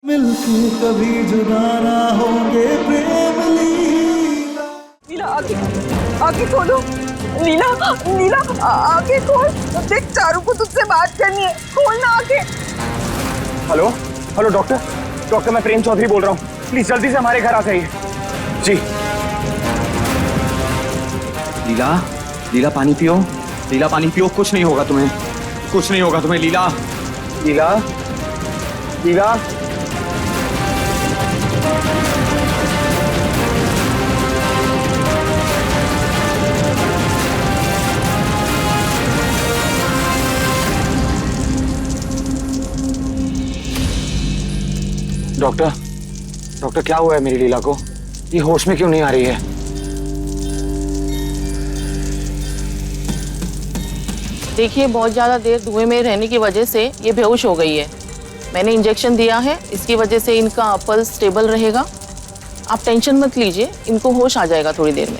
मिलके कभी जुदा ना होंगे प्रेम लीला। नीला आगे खोलो। नीला नीला आगे खोल। देख चारू को तुझसे बात करनी है, खोलना आगे। हेलो हेलो डॉक्टर मैं प्रेम चौधरी बोल रहा हूँ, प्लीज जल्दी से हमारे घर आ जाइए। जी। लीला पानी पियो, लीला पानी पियो, कुछ नहीं होगा तुम्हें, कुछ नहीं होगा तुम्हें। लीला लीला लीला डॉक्टर क्या हुआ है मेरी लीला को? ये होश में क्यों नहीं आ रही है? देखिए बहुत ज़्यादा देर धुएं में रहने की वजह से ये बेहोश हो गई है। मैंने इंजेक्शन दिया है, इसकी वजह से इनका पल्स स्टेबल रहेगा। आप टेंशन मत लीजिए, इनको होश आ जाएगा थोड़ी देर में।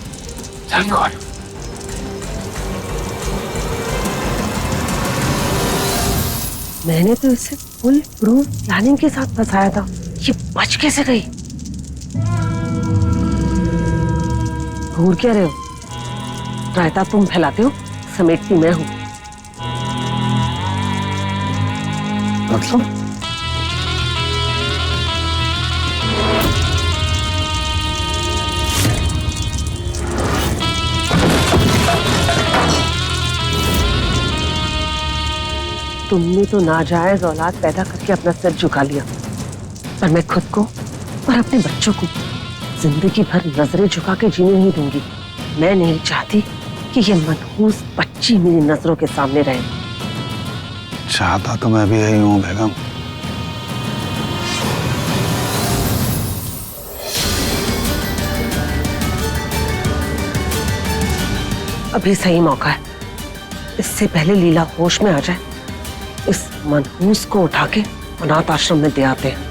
मैंने तो इसे फुल प्रूफ प्लानिंग के साथ फंसाया था, ये बच कैसे गई? घूर क्या रहे हो? रायता तुम फैलाते हो, समेटती मैं हूं। मतलब तुमने तो नाजायज औलाद पैदा करके अपना सर झुका लिया, पर मैं खुद को और अपने बच्चों को जिंदगी भर नजरें झुका के जीने नहीं दूंगी। मैं नहीं चाहती कि ये मनहूस बच्ची मेरी नजरों के सामने रहे। चाहता तो मैं भी यही हूँ बेगम। अभी सही मौका है, इससे पहले लीला होश में आ जाए, इस मनहूस को उठा के अनाथ आश्रम में दे आते हैं।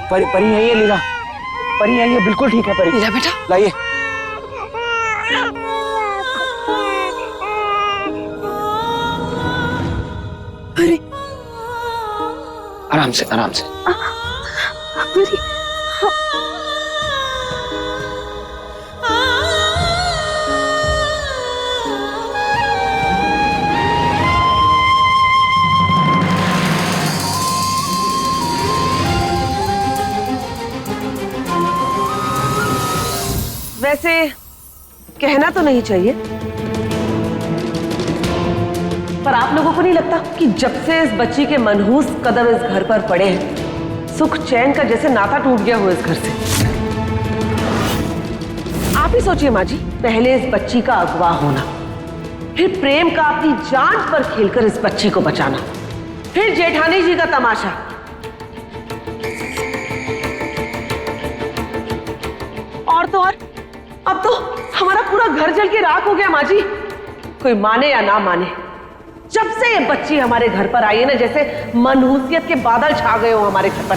अरे परी यही है लीला, परी यही है, बिल्कुल ठीक है परी। लीला बेटा लाइए। अरे आराम से आराम से। वैसे कहना तो नहीं चाहिए, पर आप लोगों को नहीं लगता कि जब से इस बच्ची के मनहूस कदम इस घर पर पड़े हैं, सुख चैन का जैसे नाता टूट गया हो इस घर से? आप ही सोचिए माँ जी, पहले इस बच्ची का अगवा होना, फिर प्रेम का अपनी जान पर खेलकर इस बच्ची को बचाना, फिर जेठानी जी का तमाशा, और तो और अब तो हमारा पूरा घर जल के राख हो गया माँ जी। कोई माने या ना माने, जब से ये बच्ची हमारे घर पर आई है ना, जैसे मनहूसियत के बादल छा गए हो हमारे घर पर।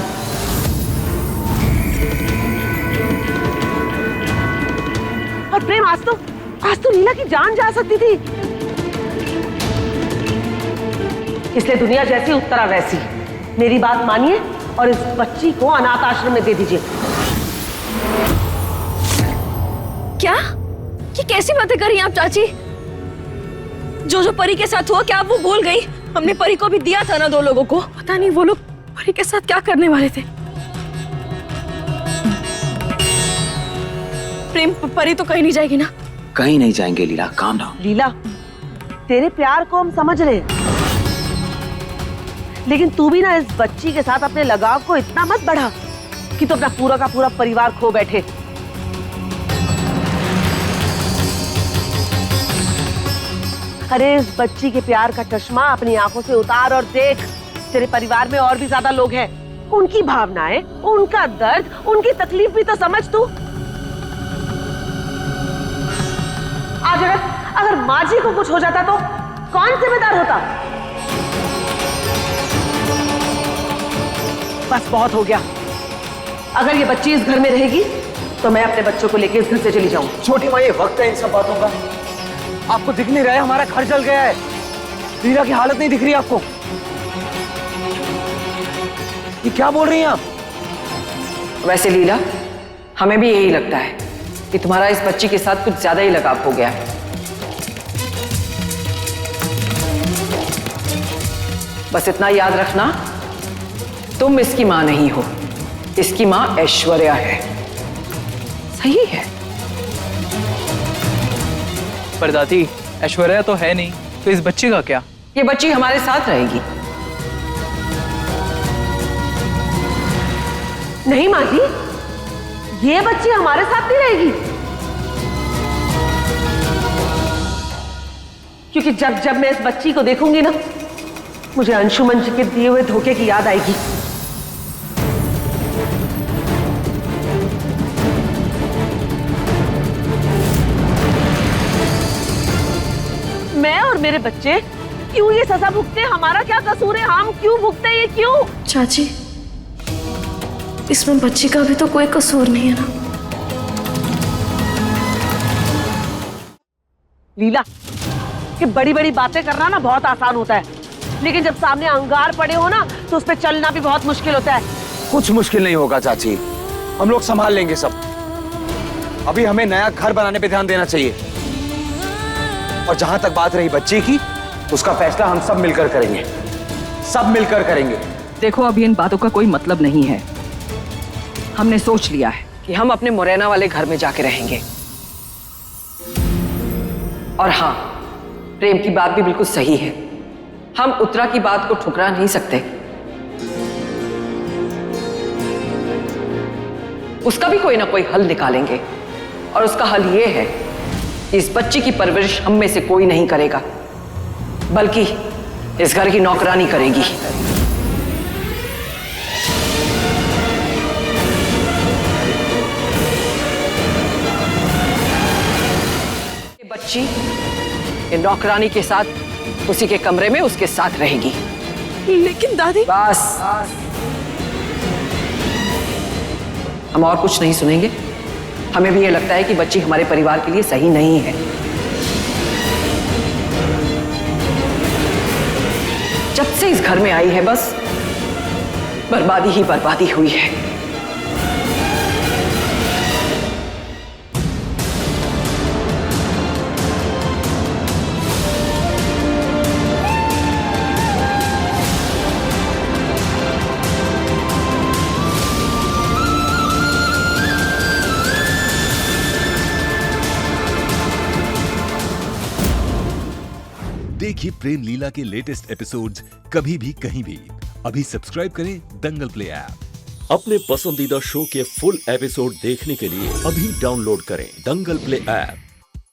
और प्रेम आज तो लीला की जान जा सकती थी, इसलिए दुनिया जैसी उत्तरा वैसी। मेरी बात मानिए और इस बच्ची को अनाथ आश्रम में दे दीजिए। क्या? ये कैसी बातें करी आप चाची? जो परी के साथ हुआ क्या आप वो भूल गई? हमने परी को भी दिया था ना 2 लोगों को। पता नहीं वो लोग परी के साथ क्या करने वाले थे। प्रेम परी तो कहीं नहीं जाएगी ना? कहीं नहीं जाएंगे लीला, काम डाउन। लीला, तेरे प्यार को हम समझ रहे हैं, लेकिन तू भी ना इस बच्ची के साथ अपने लगाव को इतना मत बढ़ा कि तू अपना पूरा का पूरा परिवार खो बैठे। अरे इस बच्ची के प्यार का चश्मा अपनी आंखों से उतार और देख, तेरे परिवार में और भी ज्यादा लोग हैं, उनकी भावनाएं, उनका दर्द, उनकी तकलीफ भी तो समझ तू। आज अगर माँ जी को कुछ हो जाता तो कौन जिम्मेदार होता? बस बहुत हो गया, अगर ये बच्ची इस घर में रहेगी तो मैं अपने बच्चों को लेकर इस घर से चली जाऊं। छोटी माँ, ये वक्त है इन सब बातों का। आपको दिख नहीं रहा है हमारा घर जल गया है। लीला की हालत नहीं दिख रही आपको? ये क्या बोल रही हैं आप? वैसे लीला, हमें भी यही लगता है कि तुम्हारा इस बच्ची के साथ कुछ ज्यादा ही लगाव हो गया है। बस इतना याद रखना, तुम इसकी मां नहीं हो, इसकी मां ऐश्वर्या है। सही है? पर दादी, ऐश्वर्या तो है नहीं, तो इस बच्ची का क्या? ये बच्ची हमारे साथ रहेगी। नहीं माँ जी, ये बच्ची हमारे साथ नहीं रहेगी, क्योंकि जब जब मैं इस बच्ची को देखूंगी ना, मुझे अंशुमन जी के दिए हुए धोखे की याद आएगी। मैं और मेरे बच्चे क्यों ये सजा भुगते? हमारा क्या कसूर है? हम क्यों भुगते? ये क्यों? चाची, इसमें बच्ची का भी तो कोई कसूर नहीं है ना। लीला, कि बड़ी बड़ी बातें करना ना बहुत आसान होता है, लेकिन जब सामने अंगार पड़े हो ना तो उस पर चलना भी बहुत मुश्किल होता है। कुछ मुश्किल नहीं होगा चाची, हम लोग संभाल लेंगे सब। अभी हमें नया घर बनाने पे ध्यान देना चाहिए। और जहां तक बात रही बच्ची की, उसका फैसला हम सब मिलकर करेंगे, सब मिलकर करेंगे। देखो, अभी इन बातों का कोई मतलब नहीं है। हमने सोच लिया है कि हम अपने मुरैना वाले घर में जाके रहेंगे। और हाँ, प्रेम की बात भी बिल्कुल सही है, हम उत्तरा की बात को ठुकरा नहीं सकते। उसका भी कोई ना कोई हल निकालेंगे, और उसका हल यह है कि इस बच्ची की परवरिश हम में से कोई नहीं करेगा, बल्कि इस घर की नौकरानी करेगी। ये बच्ची ये नौकरानी के साथ उसी के कमरे में उसके साथ रहेगी। लेकिन दादी, बस, हम और कुछ नहीं सुनेंगे। हमें भी ये लगता है कि बच्ची हमारे परिवार के लिए सही नहीं है। जब से इस घर में आई है, बस बर्बादी ही बर्बादी हुई है। देखिए प्रेम लीला के लेटेस्ट एपिसोड्स कभी भी कहीं भी। अभी सब्सक्राइब करें दंगल प्ले ऐप। अपने पसंदीदा शो के फुल एपिसोड देखने के लिए अभी डाउनलोड करें दंगल प्ले ऐप।